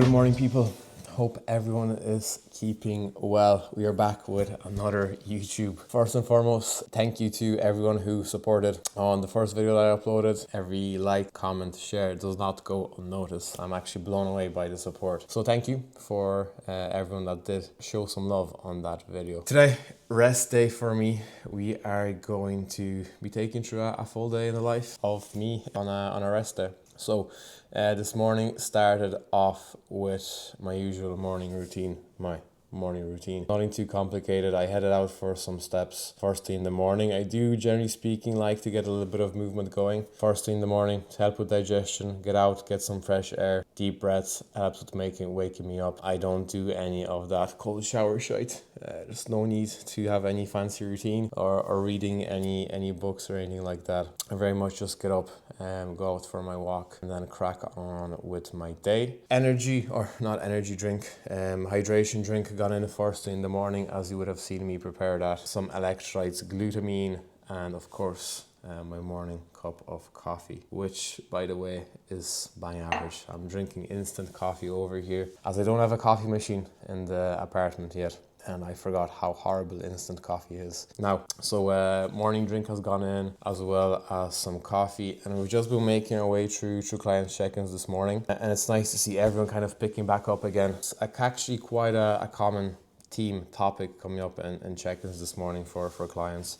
Good morning, people. Hope everyone is keeping well. We are back with another YouTube. First and foremost, thank you to everyone who supported on the first video that I uploaded. Every like, comment, share does not go unnoticed. I'm actually blown away by the support. So thank you for everyone that did show some love on that video. Today, rest day for me. We are going to be taking through a full day in the life of me on a rest day. So this morning started off with my usual morning routine, Nothing too complicated. I headed out for some steps first thing in the morning. I do, generally speaking, like to get a little bit of movement going first thing in the morning to help with digestion, get out, get some fresh air, deep breaths, helps with waking me up. I don't do any of that cold shower shite. There's no need to have any fancy routine or reading any books or anything like that. I very much just get up and go out for my walk and then crack on with my day. Hydration drink got in the first thing in the morning, as you would have seen me prepare that. Some electrolytes, glutamine, and of course my morning cup of coffee, which by the way is bang average. I'm drinking instant coffee over here as I don't have a coffee machine in the apartment yet. And I forgot how horrible instant coffee is now. So morning drink has gone in, as well as some coffee, and we've just been making our way through client check-ins this morning, and it's nice to see everyone kind of picking back up again. It's actually quite a common theme topic coming up in check-ins this morning for clients.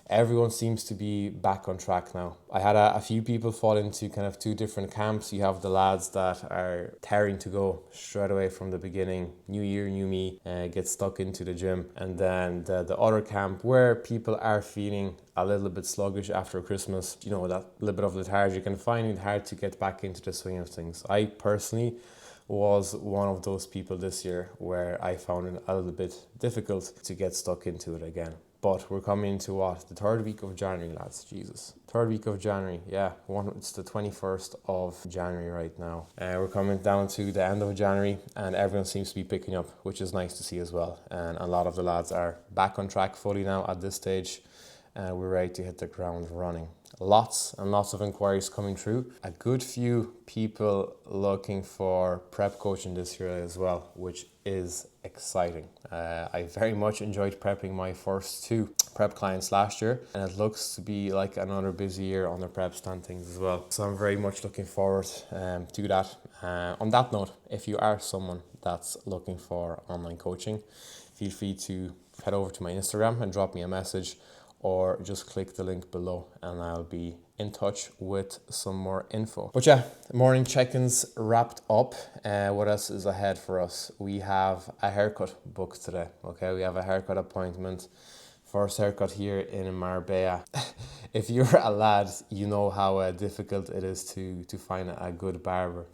Everyone seems to be back on track now. I had a few people fall into kind of two different camps. You have the lads that are tearing to go straight away from the beginning, new year, new me, get stuck into the gym. And then the other camp where people are feeling a little bit sluggish after Christmas, that little bit of lethargic and finding it hard to get back into the swing of things. I personally was one of those people this year where I found it a little bit difficult to get stuck into it again. But we're coming into what? The third week of January, lads. Jesus. Third week of January. Yeah, it's the 21st of January right now. We're coming down to the end of January and everyone seems to be picking up, which is nice to see as well. And a lot of the lads are back on track fully now at this stage. And we're ready to hit the ground running. Lots and lots of inquiries coming through. A good few people looking for prep coaching this year as well, which is exciting. I very much enjoyed prepping my first two prep clients last year, and it looks to be like another busy year on the prep stand things as well. So I'm very much looking forward to that. On that note, if you are someone that's looking for online coaching, feel free to head over to my Instagram and drop me a message, or just click the link below and I'll be in touch with some more info. But yeah, morning check-ins wrapped up. What else is ahead for us? We have a haircut booked today. Okay, we have a haircut appointment. First haircut here in Marbella. If you're a lad, you know how difficult it is to find a good barber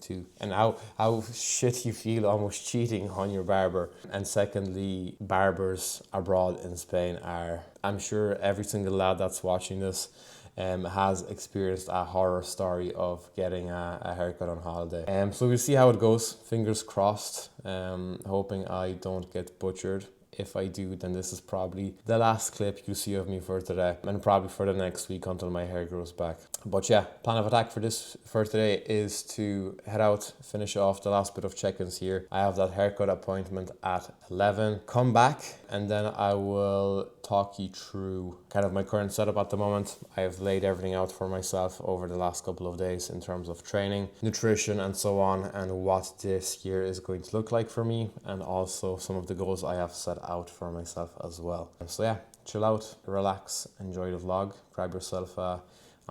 and how shit you feel almost cheating on your barber. And secondly, barbers abroad in Spain are, I'm sure every single lad that's watching this has experienced a horror story of getting a haircut on holiday. So we'll see how it goes. Fingers crossed. Hoping I don't get butchered. If I do, then this is probably the last clip you see of me for today, and probably for the next week until my hair grows back. But yeah, plan of attack for today is to head out, finish off the last bit of check-ins here. I have that haircut appointment at 11. Come back, and then I will talk you through kind of my current setup at the moment. I have laid everything out for myself over the last couple of days in terms of training, nutrition, and so on, and what this year is going to look like for me, and also some of the goals I have set out for myself as well. So yeah, chill out, relax, enjoy the vlog, grab yourself a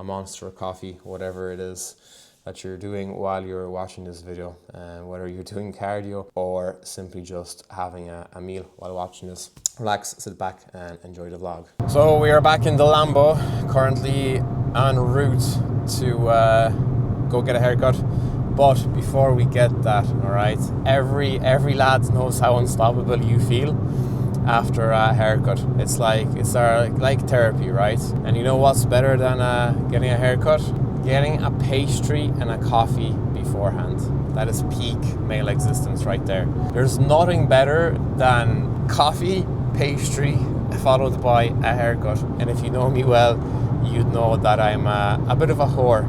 Monster, coffee, whatever it is that you're doing while you're watching this video, and whether you're doing cardio or simply just having a meal while watching this. Relax, sit back and enjoy the vlog. So we are back in the Lambo, currently en route to go get a haircut. But before we get that, all right, every lad knows how unstoppable you feel after a haircut. It's like therapy, right? And you know what's better than getting a haircut? Getting a pastry and a coffee beforehand. That is peak male existence right there. There's nothing better than coffee, pastry, followed by a haircut. And if you know me well, you'd know that I'm a bit of a whore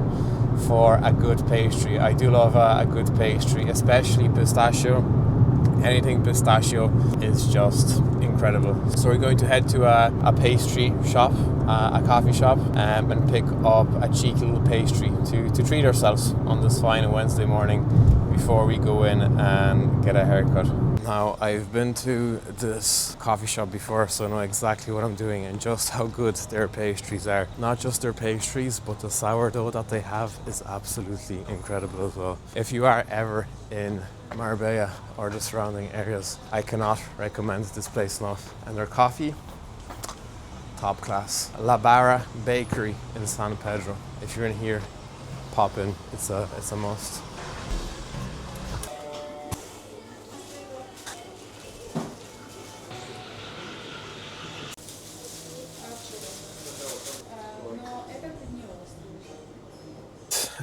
for a good pastry. I do love a good pastry, especially pistachio. Anything pistachio is just incredible. So we're going to head to a pastry shop, a coffee shop, and pick up a cheeky little pastry to treat ourselves on this fine Wednesday morning before we go in and get a haircut. Now, I've been to this coffee shop before, so I know exactly what I'm doing and just how good their pastries are. Not just their pastries, but the sourdough that they have is absolutely incredible as well. If you are ever in Marbella or the surrounding areas, I cannot recommend this place enough. And their coffee, top class. La Barra Bakery in San Pedro. If you're in here, pop in. It's a must.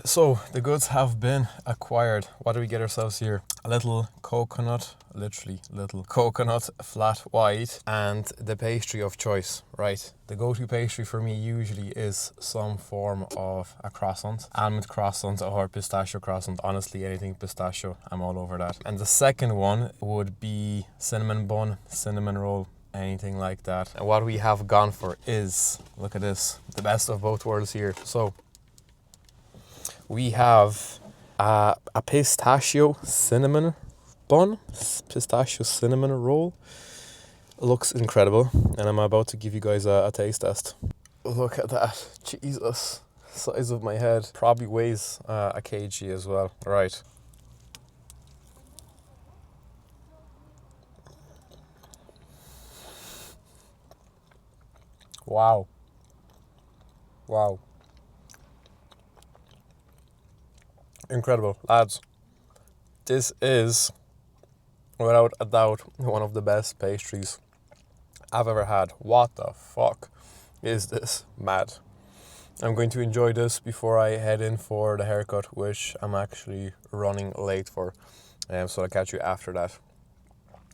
So the goods have been acquired. What do we get ourselves here? A little coconut, literally little coconut flat white, and the pastry of choice, right? The go-to pastry for me usually is some form of a croissant, almond croissant or pistachio croissant. Honestly, anything pistachio, I'm all over that. And the second one would be cinnamon bun, cinnamon roll, anything like that. And what we have gone for is, look at this, the best of both worlds here. So we have a pistachio cinnamon bun, pistachio cinnamon roll. Looks incredible, and I'm about to give you guys a taste test. Look at that, Jesus, size of my head. Probably weighs a kg as well. Right. Wow. Wow. Incredible, lads. This is, without a doubt, one of the best pastries I've ever had. What the fuck is this? Mad. I'm going to enjoy this before I head in for the haircut, which I'm actually running late for. So I'll catch you after that.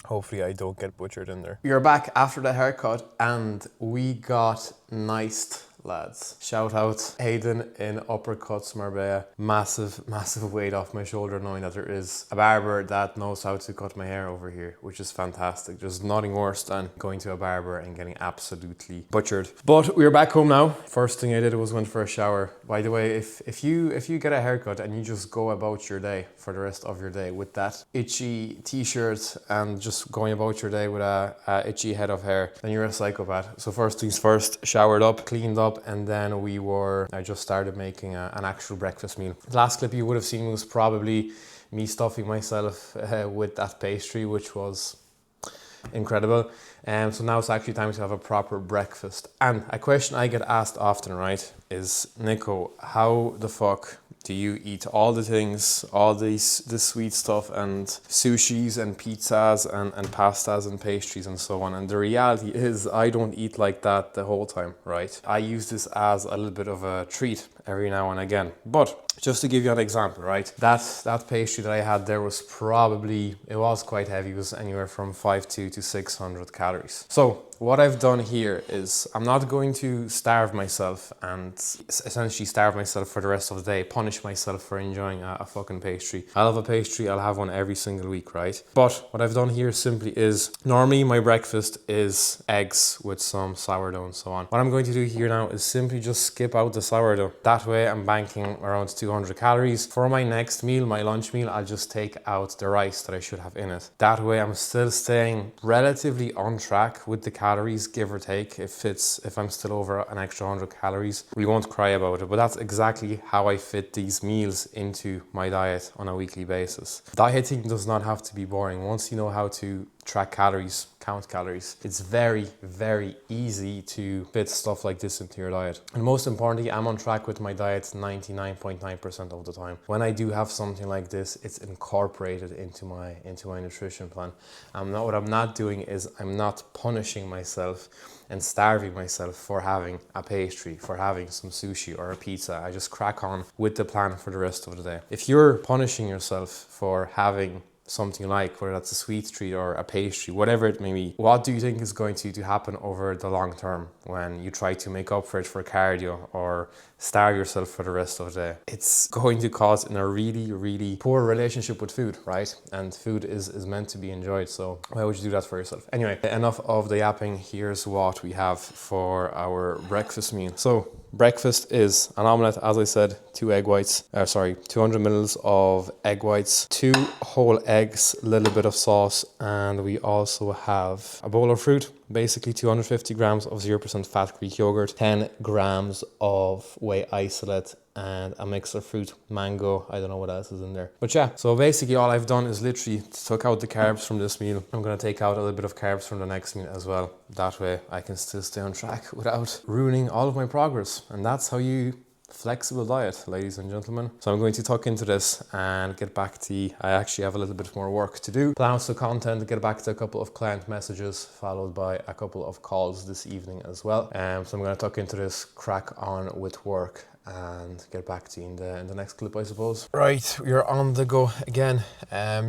Hopefully I don't get butchered in there. We are back after the haircut and we got niced, lads. Shout out Hayden in Uppercuts Marbella. Massive weight off my shoulder knowing that there is a barber that knows how to cut my hair over here, which is fantastic. There's nothing worse than going to a barber and getting absolutely butchered. But we're back home now. First thing I did was went for a shower. By the way, if you get a haircut and you just go about your day for the rest of your day with that itchy t-shirt and just going about your day with a itchy head of hair, then you're a psychopath. So first things first, showered up, cleaned up, and then I just started making an actual breakfast meal. The last clip you would have seen was probably me stuffing myself with that pastry, which was incredible. So now it's actually time to have a proper breakfast. And a question I get asked often, right, is, Nico, how the fuck do you eat all the things, all this sweet stuff and sushis and pizzas and pastas and pastries and so on? And the reality is I don't eat like that the whole time, right? I use this as a little bit of a treat every now and again. But just to give you an example, right? That pastry that I had there was it was quite heavy. It was anywhere from 500 to 600 calories. So what I've done here is I'm not going to starve myself and essentially starve myself for the rest of the day, punish myself for enjoying a fucking pastry. I'll have a pastry, I'll have one every single week, right? But what I've done here simply is, normally my breakfast is eggs with some sourdough and so on. What I'm going to do here now is simply just skip out the sourdough. That way I'm banking around 200 calories. For my next meal, my lunch meal, I'll just take out the rice that I should have in it. That way I'm still staying relatively on track with the calories, give or take. If I'm still over an extra 100 calories, we won't cry about it. But that's exactly how I fit these meals into my diet on a weekly basis. Dieting does not have to be boring. Once you know how to track calories, count calories, it's very, very easy to fit stuff like this into your diet. And most importantly, I'm on track with my diet 99.9% of the time. When I do have something like this, it's incorporated into my nutrition plan. What I'm not doing is I'm not punishing myself and starving myself for having a pastry, for having some sushi or a pizza. I just crack on with the plan for the rest of the day. If you're punishing yourself for having something like, whether that's a sweet treat or a pastry, whatever it may be, what do you think is going to happen over the long term when you try to make up for it for cardio or starve yourself for the rest of the day? It's going to cause in a really, really poor relationship with food, right? And food is meant to be enjoyed, so why would you do that for yourself? Anyway, enough of the yapping. Here's what we have for our breakfast meal. So breakfast is an omelette, as I said, 200 mils of egg whites, 2 whole eggs, a little bit of sauce, and we also have a bowl of fruit, basically 250 grams of 0% fat Greek yogurt, 10 grams of whey isolate, and a mix of fruit, mango, I don't know what else is in there. But yeah, so basically all I've done is literally took out the carbs from this meal. I'm going to take out a little bit of carbs from the next meal as well. That way I can still stay on track without ruining all of my progress. And that's how you flexible diet, ladies and gentlemen. So I'm going to tuck into this and get back to, I actually have a little bit more work to do. Plan out some content, get back to a couple of client messages, followed by a couple of calls this evening as well. So I'm going to tuck into this, crack on with work, and get back to you in the next clip, I suppose. Right, we're on the go again.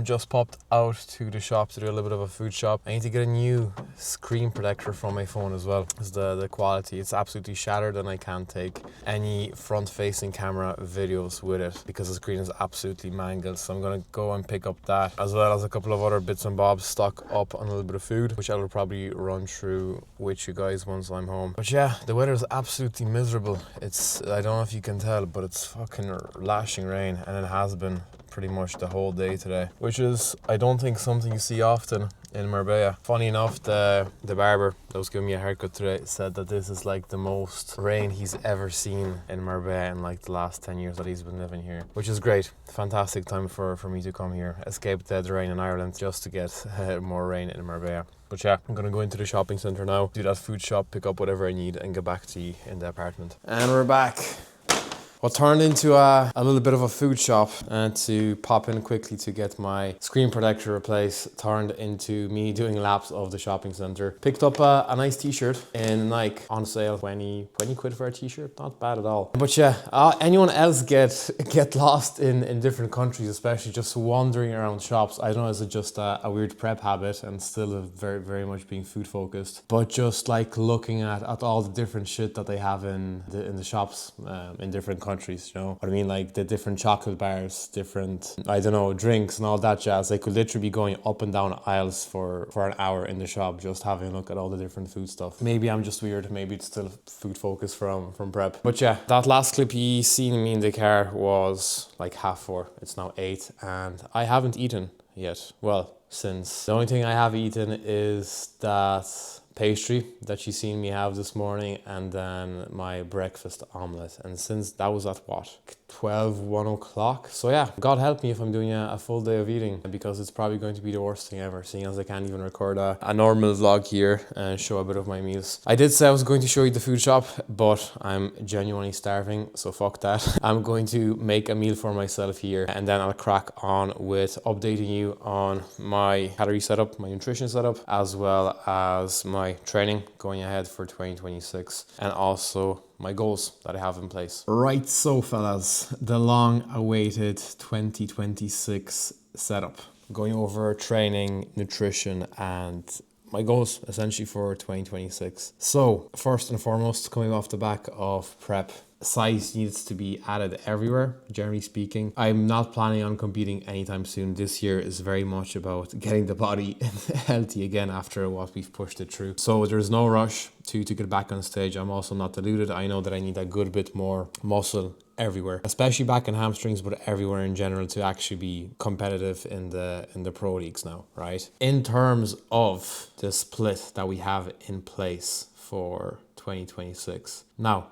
Just popped out to the shop to do a little bit of a food shop. I need to get a new screen protector from my phone as well, because the quality, it's absolutely shattered and I can't take any front-facing camera videos with it because the screen is absolutely mangled. So I'm gonna go and pick up that, as well as a couple of other bits and bobs, stock up on a little bit of food, which I will probably run through with you guys once I'm home. But yeah, the weather is absolutely miserable. It's, I don't know if you can tell, but it's fucking lashing rain, and it has been pretty much the whole day today, which is, I don't think, something you see often in Marbella. Funny enough, the barber that was giving me a haircut today said that this is like the most rain he's ever seen in Marbella in like the last 10 years that he's been living here, which is great. Fantastic time for me to come here, escape the rain in Ireland just to get more rain in Marbella. But yeah, I'm gonna go into the shopping centre now, do that food shop, pick up whatever I need, and get back to you in the apartment. And we're back. What turned into a little bit of a food shop, and to pop in quickly to get my screen protector replaced turned into me doing laps of the shopping centre. Picked up a nice t-shirt in Nike on sale, 20 quid for a t-shirt, not bad at all. But yeah, anyone else get lost in different countries, especially just wandering around shops? I don't know, is it just a weird prep habit and still very, very much being food focused, but just like looking at all the different shit that they have in the shops in different countries, you know what I mean? Like the different chocolate bars, different, I don't know, drinks and all that jazz. They could literally be going up and down aisles for an hour in the shop just having a look at all the different food stuff. Maybe I'm just weird, maybe it's still food focused from prep. But yeah, that last clip you seen me in the car was like 4:30. It's now 8 and I haven't eaten yet. Well, since the only thing I have eaten is that pastry that you seen me have this morning, and then my breakfast omelette, and since that was at what, 1 o'clock. So yeah, God help me if I'm doing a full day of eating, because it's probably going to be the worst thing ever, seeing as I can't even record a normal vlog here and show a bit of my meals. I did say I was going to show you the food shop, but I'm genuinely starving, so fuck that. I'm going to make a meal for myself here, and then I'll crack on with updating you on my calorie setup, my nutrition setup, as well as my training going ahead for 2026, and also my goals that I have in place. Right, so fellas, the long awaited 2026 setup, going over training, nutrition, and my goals essentially for 2026. So first and foremost, coming off the back of prep, size needs to be added everywhere, generally speaking. I'm not planning on competing anytime soon. This year is very much about getting the body healthy again after what we've pushed it through. So there's no rush to get back on stage. I'm also not deluded. I know that I need a good bit more muscle everywhere, especially back in hamstrings, but everywhere in general, to actually be competitive in the pro leagues now, right? In terms of the split that we have in place for 2026. Now,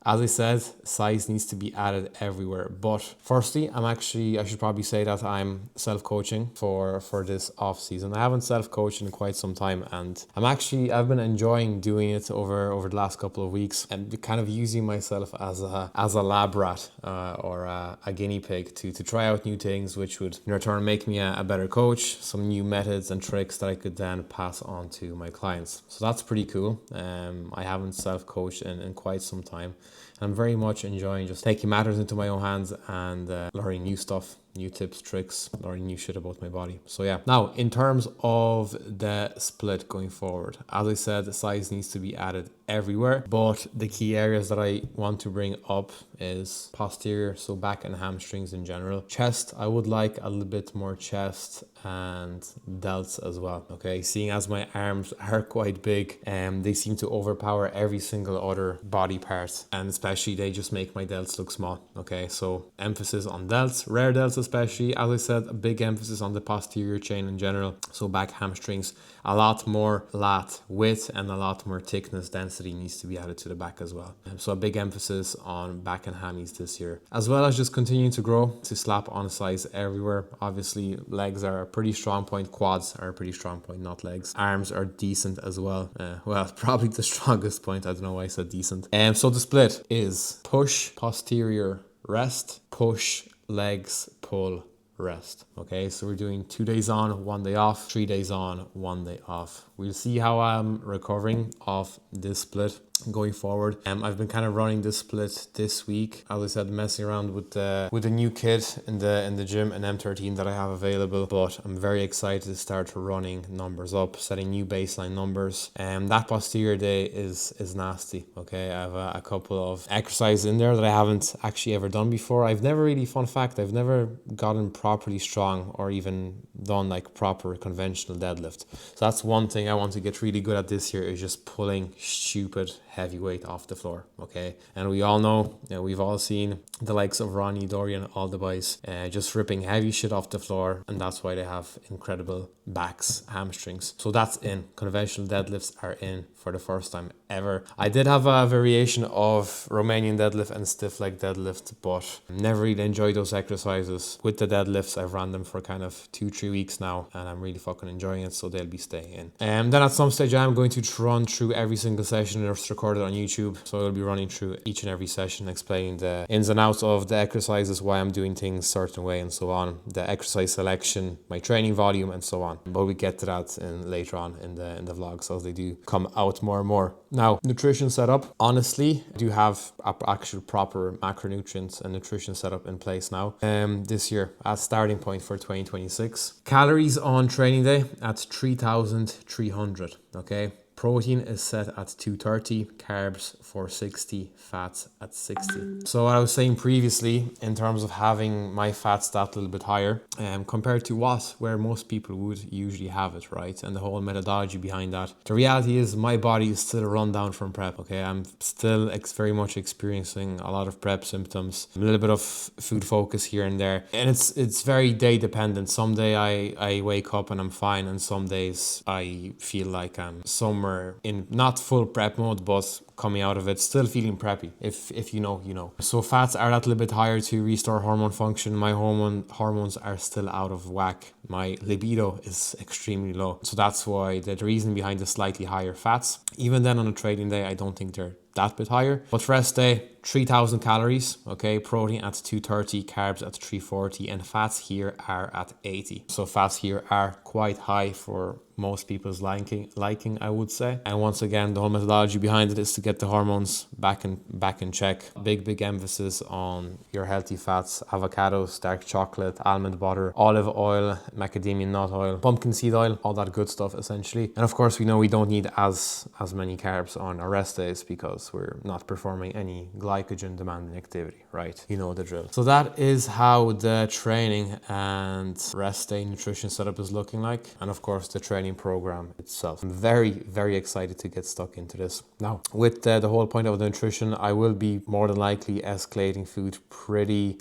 as I said, size needs to be added everywhere. But firstly, I should probably say that I'm self-coaching for this off season. I haven't self-coached in quite some time, and I've been enjoying doing it over the last couple of weeks, and kind of using myself as a lab rat or a guinea pig to try out new things, which would in return make me a better coach, some new methods and tricks that I could then pass on to my clients. So that's pretty cool. I haven't self-coached in quite some time. I'm very much enjoying just taking matters into my own hands and learning new stuff, new tips, tricks, learning new shit about my body. So yeah. Now, in terms of the split going forward, as I said, the size needs to be added everywhere, but the key areas that I want to bring up is posterior, so back and hamstrings in general. Chest, I would like a little bit more chest and delts as well. Okay, seeing as my arms are quite big, they seem to overpower every single other body part, and especially they just make my delts look small. Okay, so emphasis on delts, rare delts especially. As I said, a big emphasis on the posterior chain in general, so back, hamstrings. A lot more lat width and a lot more thickness density needs to be added to the back as well. So a big emphasis on back and hammies this year, as well as just continuing to grow, to slap on size everywhere. Obviously legs are a pretty strong point, quads are a pretty strong point, not legs. Arms are decent as well. Well, probably the strongest point. I don't know why I said decent. So the split is push, posterior, rest, push, legs, pull, rest. Okay, so we're doing 2 days on, 1 day off, 3 days on, 1 day off. We'll see how I'm recovering off this split going forward. I've been kind of running this split this week. As I said, messing around with the new kit in the gym, an M13 that I have available, but I'm very excited to start running numbers up, setting new baseline numbers. That posterior day is nasty. Okay, I have a couple of exercises in there that I haven't actually ever done before. I've never really, fun fact, I've never gotten properly strong or even done like proper conventional deadlift. So that's one thing I want to get really good at this year, is just pulling stupid heavy weight off the floor. Okay, and we all know, we've all seen the likes of Ronnie, Dorian, all the boys just ripping heavy shit off the floor, and that's why they have incredible backs, hamstrings. So that's in. Conventional deadlifts are in for the first time ever. I did have a variation of Romanian deadlift and stiff leg deadlift, but never really enjoyed those exercises. With the deadlifts, I've ran them for kind of 2-3 weeks now, and I'm really fucking enjoying it, so they'll be staying in. And then at some stage I'm going to run through every single session, and it's recorded on YouTube, so I'll be running through each and every session, explaining the ins and outs of the exercises, why I'm doing things a certain way and so on, the exercise selection, my training volume and so on. But we get to that later on in the vlogs as they do come out more and more. Now, nutrition setup, honestly, I do have actual proper macronutrients and nutrition setup in place now this year as starting point for 2026. Calories on training day at 3,300. Okay, protein is set at 230, carbs 460, fats at 60. So what I was saying previously, in terms of having my fat stat a little bit higher, compared to where most people would usually have it, right? And the whole methodology behind that. The reality is my body is still run down from prep, okay? I'm still very much experiencing a lot of prep symptoms, a little bit of food focus here and there. And it's very day dependent. Some day I wake up and I'm fine, and some days I feel like I'm somewhere in not full prep mode, but coming out of it still feeling preppy. If you know, you know. So fats are that little bit higher to restore hormone function. My hormones are still out of whack. My libido is extremely low. So that's why the reason behind the slightly higher fats. Even then on a training day, I don't think they're that bit higher. But rest day, 3,000 calories, okay, protein at 230, carbs at 340, and fats here are at 80. So fats here are quite high for most people's liking, I would say. And once again, the whole methodology behind it is to get the hormones back in check. Big emphasis on your healthy fats: avocados, dark chocolate, almond butter, olive oil, macadamia nut oil, pumpkin seed oil, all that good stuff essentially. And of course, we know we don't need as many carbs on our rest days because we're not performing any glycogen demanding activity, right? You know the drill. So that is how the training and rest day nutrition setup is looking like, and of course the training program itself. I'm very excited to get stuck into this. Now, with the whole point of the nutrition, I will be more than likely escalating food pretty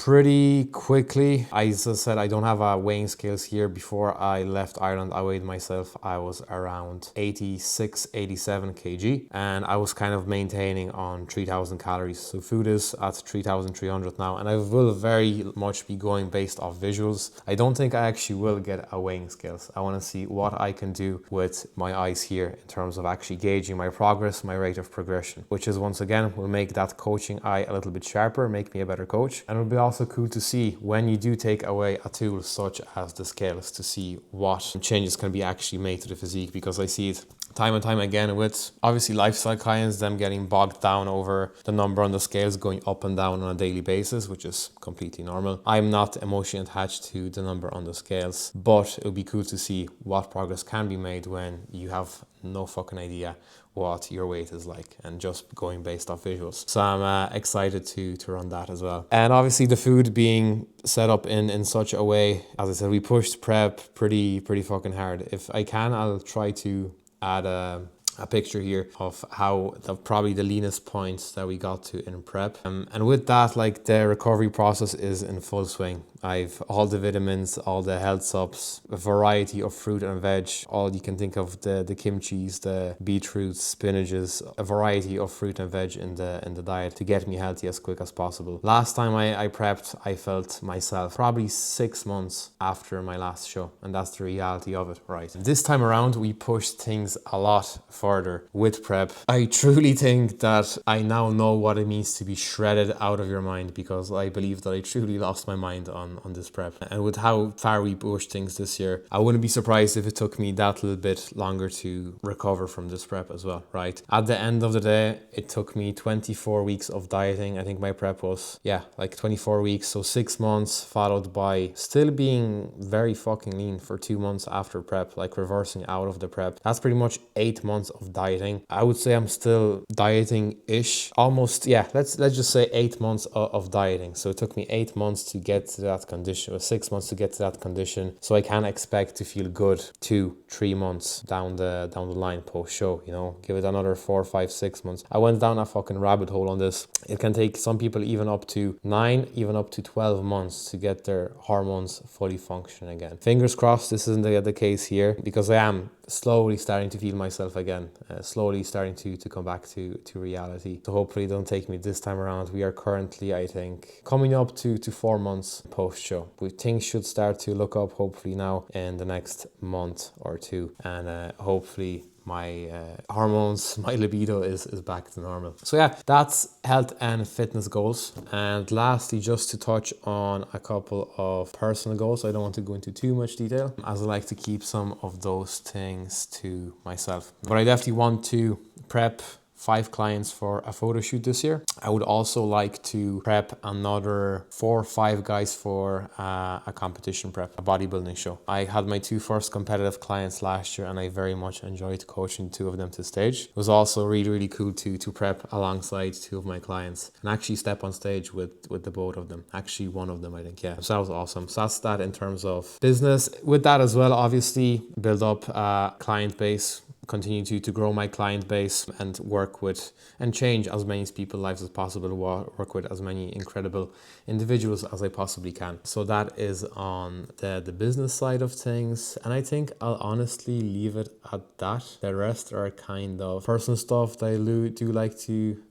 quickly. As I said, I don't have a weighing scales here. Before I left Ireland, I weighed myself. I was around 86-87 kg, and I was kind of maintaining on 3,000 calories. So food is at 3,300 now, and I will very much be going based off visuals. I don't think I actually will get a weighing scales. I want to see what I can do with my eyes here in terms of actually gauging my progress, my rate of progression, which is once again will make that coaching eye a little bit sharper, make me a better coach. And it'll be also cool to see when you do take away a tool such as the scales, to see what changes can be actually made to the physique, because I see it time and time again with obviously lifestyle clients, them getting bogged down over the number on the scales going up and down on a daily basis, which is completely normal. I'm not emotionally attached to the number on the scales, but it would be cool to see what progress can be made when you have no fucking idea what your weight is like and just going based off visuals. So I'm excited to run that as well. And obviously the food being set up in such a way, as I said, we pushed prep pretty fucking hard. If I can, I'll try to add a picture here of how probably the leanest points that we got to in prep. And with that, like, the recovery process is in full swing. I've all the vitamins, all the health subs, a variety of fruit and veg, all you can think of, the kimchis, the beetroots, spinaches, a variety of fruit and veg in the diet to get me healthy as quick as possible. Last time I prepped, I felt myself probably 6 months after my last show, and that's the reality of it, right? This time around, we pushed things a lot further with prep. I truly think that I now know what it means to be shredded out of your mind, because I believe that I truly lost my mind on this prep. And with how far we pushed things this year, I wouldn't be surprised if it took me that little bit longer to recover from this prep as well, right? At the end of the day, it took me 24 weeks of dieting. I think my prep was, like 24 weeks. So 6 months followed by still being very fucking lean for 2 months after prep, like reversing out of the prep. That's pretty much 8 months of dieting. I would say I'm still dieting-ish. Almost, let's just say 8 months of dieting. So it took me 8 months to get to that condition, or 6 months to get to that condition. So I can expect to feel good 2-3 months down the line post show, you know, give it another 4, 5, 6 months. I went down a fucking rabbit hole on this. It can take some people even up to 9, even up to 12 months to get their hormones fully functioning again. Fingers crossed this isn't the case here, because I am slowly starting to feel myself again, slowly starting to come back to reality. So hopefully it don't take me this time around. We are currently, I think, coming up to 4 months post show. Things should start to look up hopefully now in the next month or two, and hopefully my hormones, my libido is back to normal. So that's health and fitness goals. And lastly, just to touch on a couple of personal goals. I don't want to go into too much detail, as I like to keep some of those things to myself. But I definitely want to prep 5 clients for a photo shoot this year. I would also like to prep another 4 or 5 guys for a competition prep, a bodybuilding show. I had my 2 first competitive clients last year, and I very much enjoyed coaching 2 of them to stage. It was also really cool to prep alongside 2 of my clients and actually step on stage with the both of them. Actually, one of them, I think, So that was awesome. So that's that in terms of business. With that as well, obviously, build up a client base, continue to grow my client base, and work with and change as many people's lives as possible, work with as many incredible individuals as I possibly can. So that is on the business side of things, and I think I'll honestly leave it at that. The rest are kind of personal stuff that I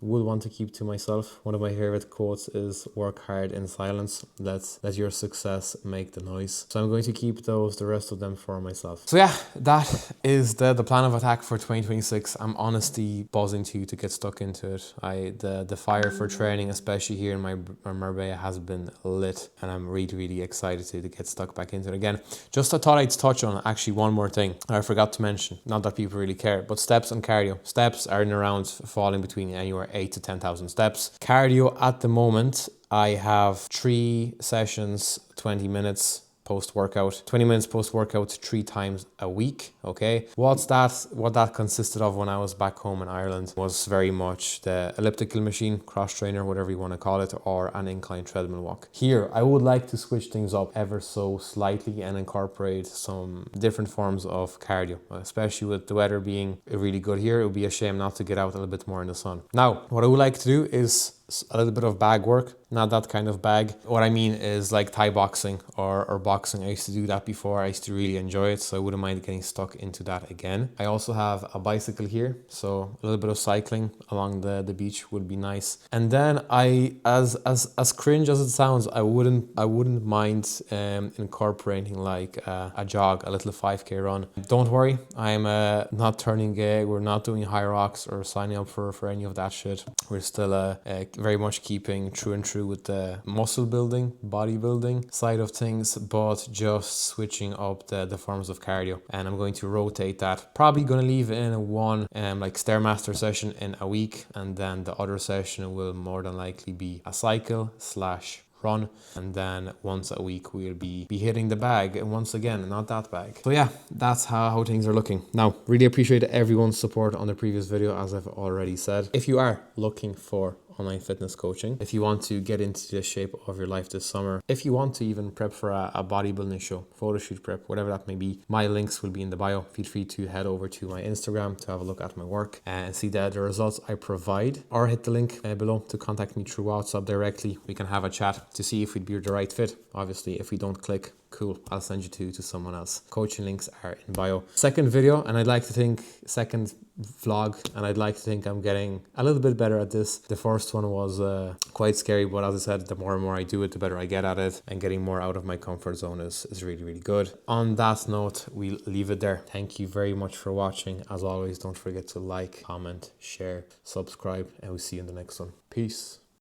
would want to keep to myself. One of my favorite quotes is, work hard in silence, let your success make the noise. So I'm going to keep the rest of them for myself. So that is the plan of attack for 2026. I'm honestly buzzing to get stuck into it. The fire for training, especially here in my Marbella, has been lit, and I'm really excited to get stuck back into it again. Just I thought I'd touch on actually one more thing I forgot to mention, not that people really care, but steps and cardio. Steps are in around falling between anywhere 8 to 10,000 steps. Cardio at the moment, I have 3 sessions, 20 minutes post-workout, 20 minutes post-workout 3 times a week, okay? What that consisted of when I was back home in Ireland was very much the elliptical machine, cross-trainer, whatever you want to call it, or an incline treadmill walk. Here, I would like to switch things up ever so slightly and incorporate some different forms of cardio, especially with the weather being really good here. It would be a shame not to get out a little bit more in the sun. Now, what I would like to do is a little bit of bag work, not that kind of bag. What I mean is like Thai boxing or boxing. I used to do that before. I used to really enjoy it, so I wouldn't mind getting stuck into that again. I also have a bicycle here, so a little bit of cycling along the beach would be nice. And then as cringe as it sounds, I wouldn't mind incorporating like a jog, a little 5K run. Don't worry, I'm not turning gay. We're not doing high rocks or signing up for any of that shit. We're still very much keeping true and true with the muscle building, bodybuilding side of things, but just switching up the forms of cardio. And I'm going to rotate that. Probably going to leave in one like Stairmaster session in a week, and then the other session will more than likely be a cycle slash run, and then once a week we'll be hitting the bag, and once again not that bag. So yeah, that's how things are looking now. Really appreciate everyone's support on the previous video, as I've already said. If you are looking for online fitness coaching, if you want to get into the shape of your life this summer, if you want to even prep for a bodybuilding show, photo shoot prep, whatever that may be, my links will be in the bio. Feel free to head over to my Instagram to have a look at my work and see the results I provide, or hit the link below to contact me through WhatsApp directly. We can have a chat to see if we'd be the right fit. Obviously, if we don't click, cool, I'll send you to someone else. Coaching links are in bio. Second video, and I'd like to think second vlog, and I'd like to think I'm getting a little bit better at this. The first one was quite scary, but as I said, the more and more I do it, the better I get at it, and getting more out of my comfort zone is really, really good. On that note, we'll leave it there. Thank you very much for watching. As always, don't forget to like, comment, share, subscribe, and we'll see you in the next one. Peace.